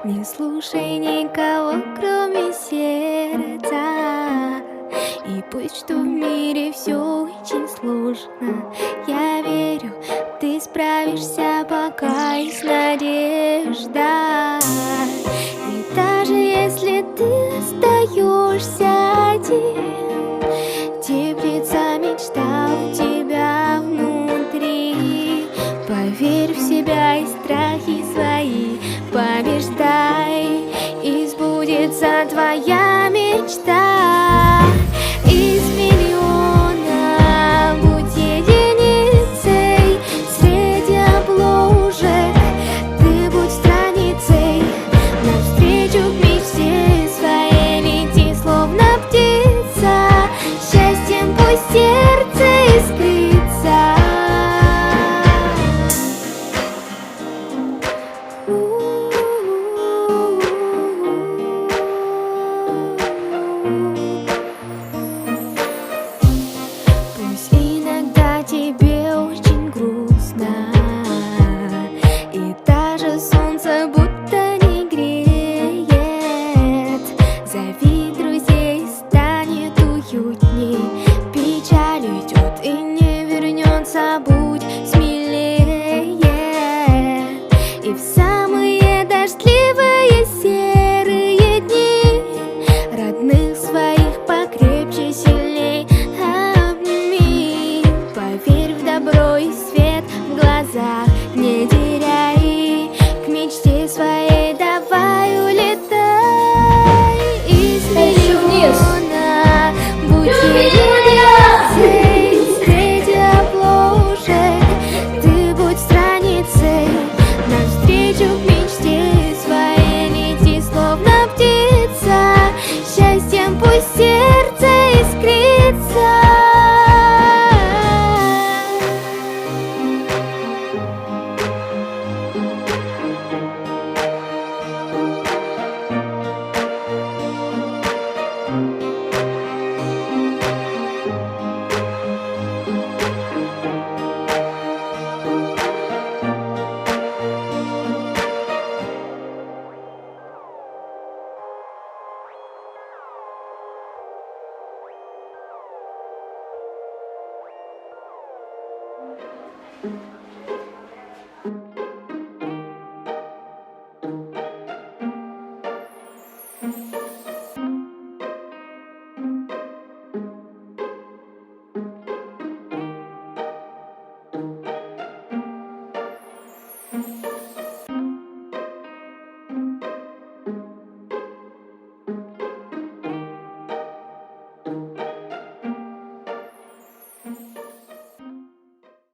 Не слушай никого, кроме сердца. И пусть что в мире все очень сложно, я верю, ты справишься, пока есть надежда. И даже если ты остаешься один, теплится мечта у тебя внутри. Поверь в себя и страхи свои побеждай, и сбудется твоя мечта. Из миллиона будь единицей, среди обложек ты будь страницей. Навстречу к мечте своей лети, словно птица, счастьем пусть сердце искрится. Пусть иногда тебе очень грустно, и даже солнце будто не греет. Зови друзей, станет уютней. Печаль уйдет и не вернется, будь смелее. И в самые дождливые